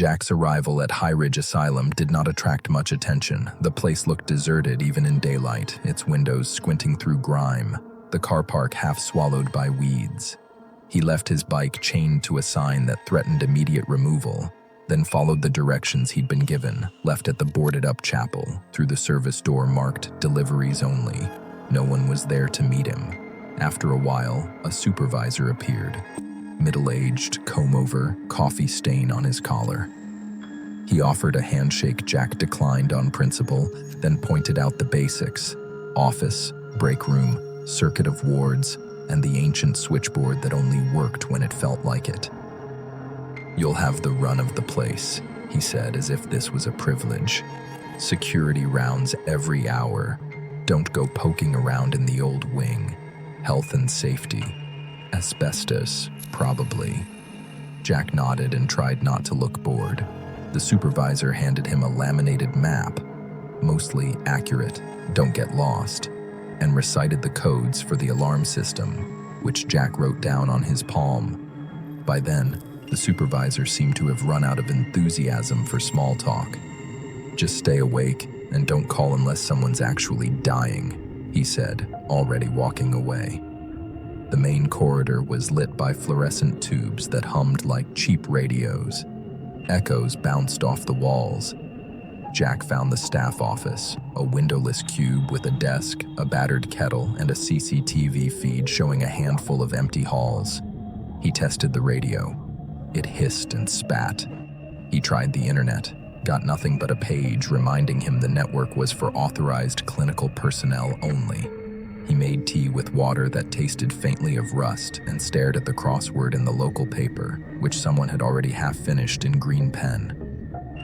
Jack's arrival at Highridge Asylum did not attract much attention. The place looked deserted even in daylight, its windows squinting through grime, the car park half swallowed by weeds. He left his bike chained to a sign that threatened immediate removal, then followed the directions he'd been given, left at the boarded-up chapel, through the service door marked "Deliveries Only." No one was there to meet him. After a while, a supervisor appeared. Middle-aged, comb-over, coffee stain on his collar. He offered a handshake Jack declined on principle, then pointed out the basics: office, break room, circuit of wards, and the ancient switchboard that only worked when it felt like it. "You'll have the run of the place," he said, as if this was a privilege. "Security rounds every hour. Don't go poking around in the old wing. Health and safety. Asbestos, probably." Jack nodded and tried not to look bored. The supervisor handed him a laminated map, mostly accurate, "Don't get lost," and recited the codes for the alarm system, which Jack wrote down on his palm. By then, the supervisor seemed to have run out of enthusiasm for small talk. "Just stay awake and don't call unless someone's actually dying," he said, already walking away. The main corridor was lit by fluorescent tubes that hummed like cheap radios. Echoes bounced off the walls. Jack found the staff office, a windowless cube with a desk, a battered kettle, and a CCTV feed showing a handful of empty halls. He tested the radio. It hissed and spat. He tried the internet, got nothing but a page reminding him the network was for authorized clinical personnel only. He made tea with water that tasted faintly of rust and stared at the crossword in the local paper, which someone had already half-finished in green pen.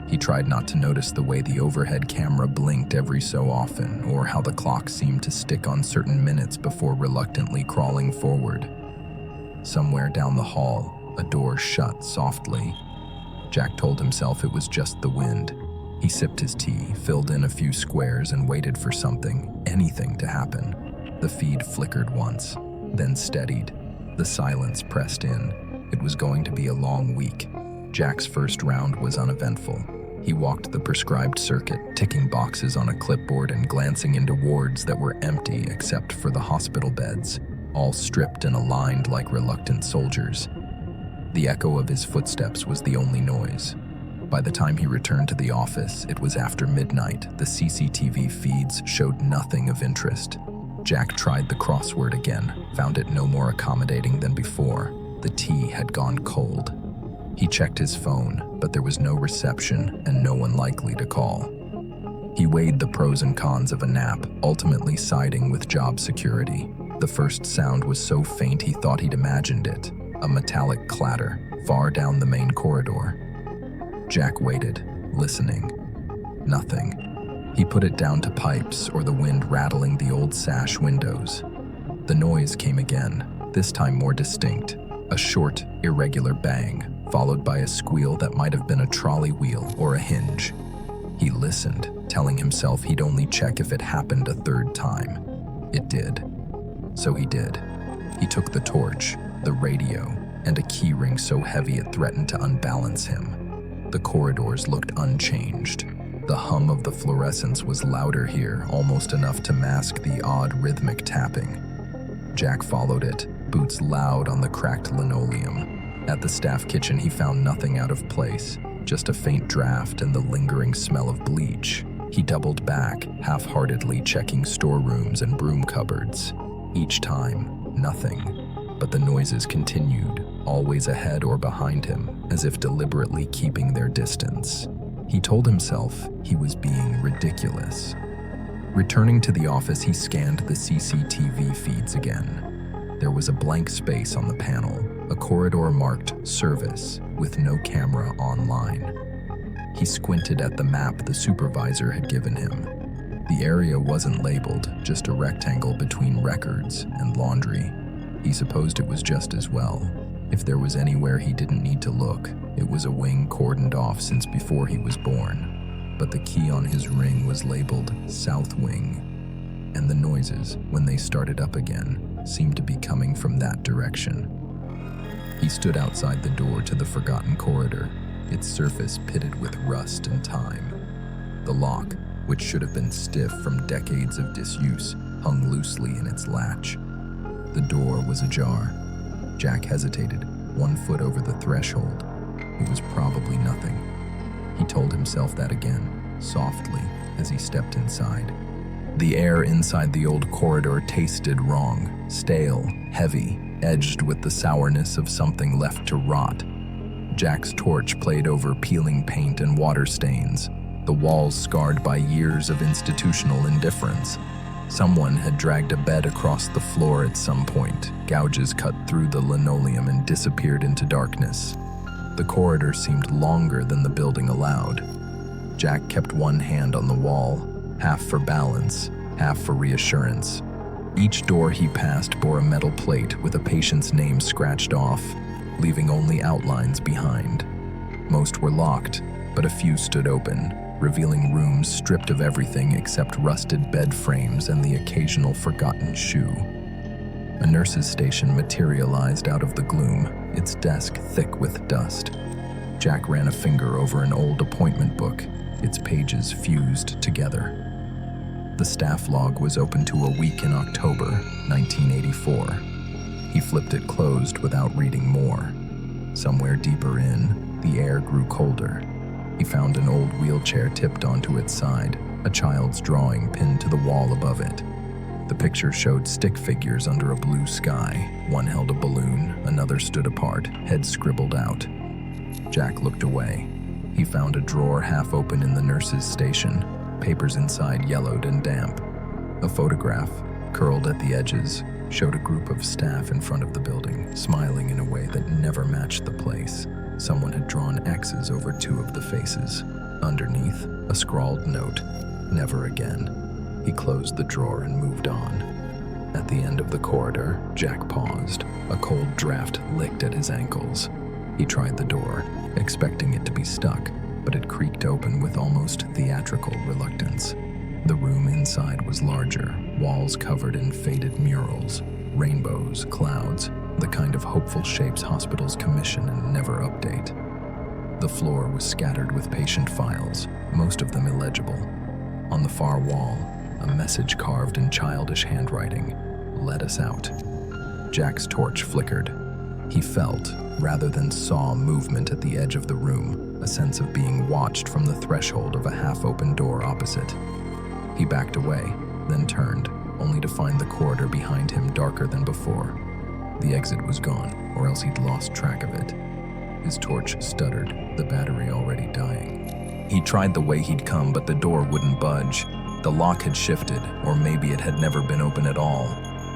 He tried not to notice the way the overhead camera blinked every so often, or how the clock seemed to stick on certain minutes before reluctantly crawling forward. Somewhere down the hall, a door shut softly. Jack told himself it was just the wind. He sipped his tea, filled in a few squares, and waited for something, anything, to happen. The feed flickered once, then steadied. The silence pressed in. It was going to be a long week. Jack's first round was uneventful. He walked the prescribed circuit, ticking boxes on a clipboard and glancing into wards that were empty except for the hospital beds, all stripped and aligned like reluctant soldiers. The echo of his footsteps was the only noise. By the time he returned to the office, it was after midnight. The CCTV feeds showed nothing of interest. Jack tried the crossword again, found it no more accommodating than before. The tea had gone cold. He checked his phone, but there was no reception and no one likely to call. He weighed the pros and cons of a nap, ultimately siding with job security. The first sound was so faint he thought he'd imagined it, a metallic clatter, far down the main corridor. Jack waited, listening. Nothing. He put it down to pipes or the wind rattling the old sash windows. The noise came again, this time more distinct. A short, irregular bang, followed by a squeal that might have been a trolley wheel or a hinge. He listened, telling himself he'd only check if it happened a third time. It did. So he did. He took the torch, the radio, and a key ring so heavy it threatened to unbalance him. The corridors looked unchanged. The hum of the fluorescence was louder here, almost enough to mask the odd rhythmic tapping. Jack followed it, boots loud on the cracked linoleum. At the staff kitchen, he found nothing out of place, just a faint draft and the lingering smell of bleach. He doubled back, half-heartedly checking storerooms and broom cupboards. Each time, nothing. But the noises continued, always ahead or behind him, as if deliberately keeping their distance. He told himself he was being ridiculous. Returning to the office, he scanned the CCTV feeds again. There was a blank space on the panel, a corridor marked "Service," with no camera online. He squinted at the map the supervisor had given him. The area wasn't labeled, just a rectangle between records and laundry. He supposed it was just as well. If there was anywhere he didn't need to look, it was a wing cordoned off since before he was born. But the key on his ring was labeled South Wing, and the noises, when they started up again, seemed to be coming from that direction. He stood outside the door to the forgotten corridor, its surface pitted with rust and time. The lock, which should have been stiff from decades of disuse, hung loosely in its latch. The door was ajar. Jack hesitated, 1 foot over the threshold. It was probably nothing. He told himself that again, softly, as he stepped inside. The air inside the old corridor tasted wrong, stale, heavy, edged with the sourness of something left to rot. Jack's torch played over peeling paint and water stains, the walls scarred by years of institutional indifference. Someone had dragged a bed across the floor at some point. Gouges cut through the linoleum and disappeared into darkness. The corridor seemed longer than the building allowed. Jack kept one hand on the wall, half for balance, half for reassurance. Each door he passed bore a metal plate with a patient's name scratched off, leaving only outlines behind. Most were locked, but a few stood open, revealing rooms stripped of everything except rusted bed frames and the occasional forgotten shoe. A nurse's station materialized out of the gloom, its desk thick with dust. Jack ran a finger over an old appointment book, its pages fused together. The staff log was open to a week in October 1984. He flipped it closed without reading more. Somewhere deeper in, the air grew colder. He found an old wheelchair tipped onto its side, a child's drawing pinned to the wall above it. The picture showed stick figures under a blue sky. One held a balloon, another stood apart, heads scribbled out. Jack looked away. He found a drawer half open in the nurse's station, papers inside yellowed and damp. A photograph, curled at the edges, showed a group of staff in front of the building, smiling in a way that never matched the place. Someone had drawn X's over 2 of the faces. Underneath, a scrawled note, "Never again." He closed the drawer and moved on. At the end of the corridor, Jack paused. A cold draft licked at his ankles. He tried the door, expecting it to be stuck, but it creaked open with almost theatrical reluctance. The room inside was larger, walls covered in faded murals, rainbows, clouds, the kind of hopeful shapes hospitals commission and never update. The floor was scattered with patient files, most of them illegible. On the far wall, a message carved in childish handwriting, "Let us out." Jack's torch flickered. He felt, rather than saw, movement at the edge of the room, a sense of being watched from the threshold of a half-open door opposite. He backed away, then turned, only to find the corridor behind him darker than before. The exit was gone, or else he'd lost track of it. His torch stuttered, the battery already dying. He tried the way he'd come, but the door wouldn't budge. The lock had shifted, or maybe it had never been open at all.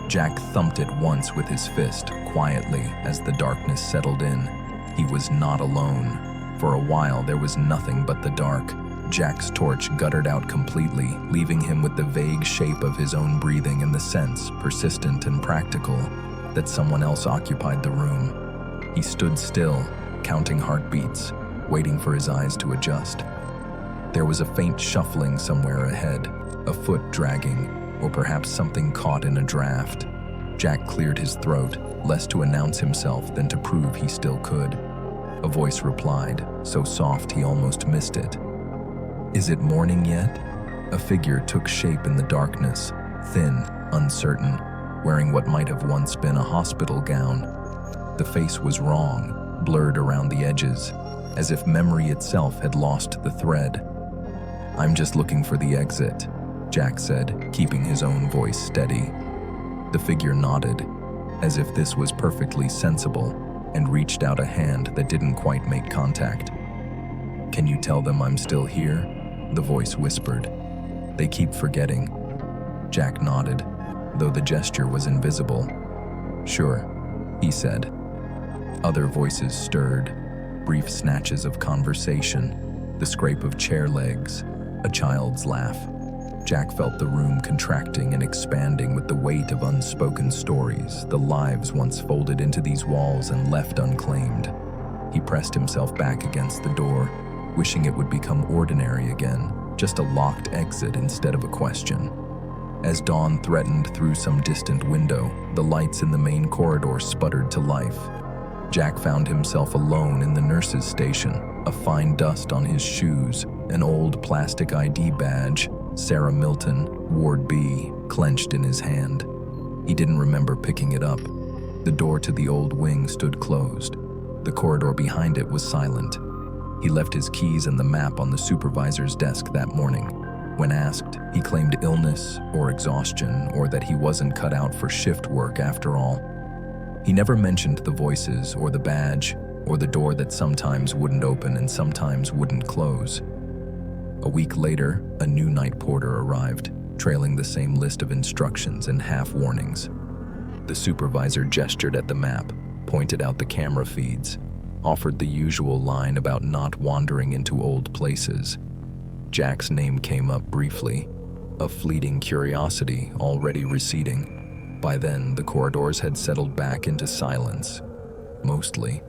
Jack thumped it once with his fist, quietly, as the darkness settled in. He was not alone. For a while, there was nothing but the dark. Jack's torch guttered out completely, leaving him with the vague shape of his own breathing and the sense, persistent and practical, that someone else occupied the room. He stood still, counting heartbeats, waiting for his eyes to adjust. There was a faint shuffling somewhere ahead, a foot dragging, or perhaps something caught in a draft. Jack cleared his throat, less to announce himself than to prove he still could. A voice replied, so soft he almost missed it. "Is it morning yet?" A figure took shape in the darkness, thin, uncertain, wearing what might have once been a hospital gown. The face was wrong, blurred around the edges, as if memory itself had lost the thread. "I'm just looking for the exit," Jack said, keeping his own voice steady. The figure nodded, as if this was perfectly sensible, and reached out a hand that didn't quite make contact. "Can you tell them I'm still here?" the voice whispered. "They keep forgetting." Jack nodded, though the gesture was invisible. "Sure," he said. Other voices stirred, brief snatches of conversation, the scrape of chair legs, a child's laugh. Jack felt the room contracting and expanding with the weight of unspoken stories, the lives once folded into these walls and left unclaimed. He pressed himself back against the door, wishing it would become ordinary again, just a locked exit instead of a question. As dawn threatened through some distant window, the lights in the main corridor sputtered to life. Jack found himself alone in the nurse's station, A fine dust on his shoes, an old plastic ID badge, Sarah Milton, Ward B, clenched in his hand. He didn't remember picking it up. The door to the old wing stood closed. The corridor behind it was silent. He left his keys and the map on the supervisor's desk that morning. When asked, he claimed illness or exhaustion or that he wasn't cut out for shift work after all. He never mentioned the voices or the badge or the door that sometimes wouldn't open and sometimes wouldn't close. A week later, a new night porter arrived, trailing the same list of instructions and half warnings. The supervisor gestured at the map, pointed out the camera feeds, offered the usual line about not wandering into old places. Jack's name came up briefly, a fleeting curiosity already receding. By then, the corridors had settled back into silence, mostly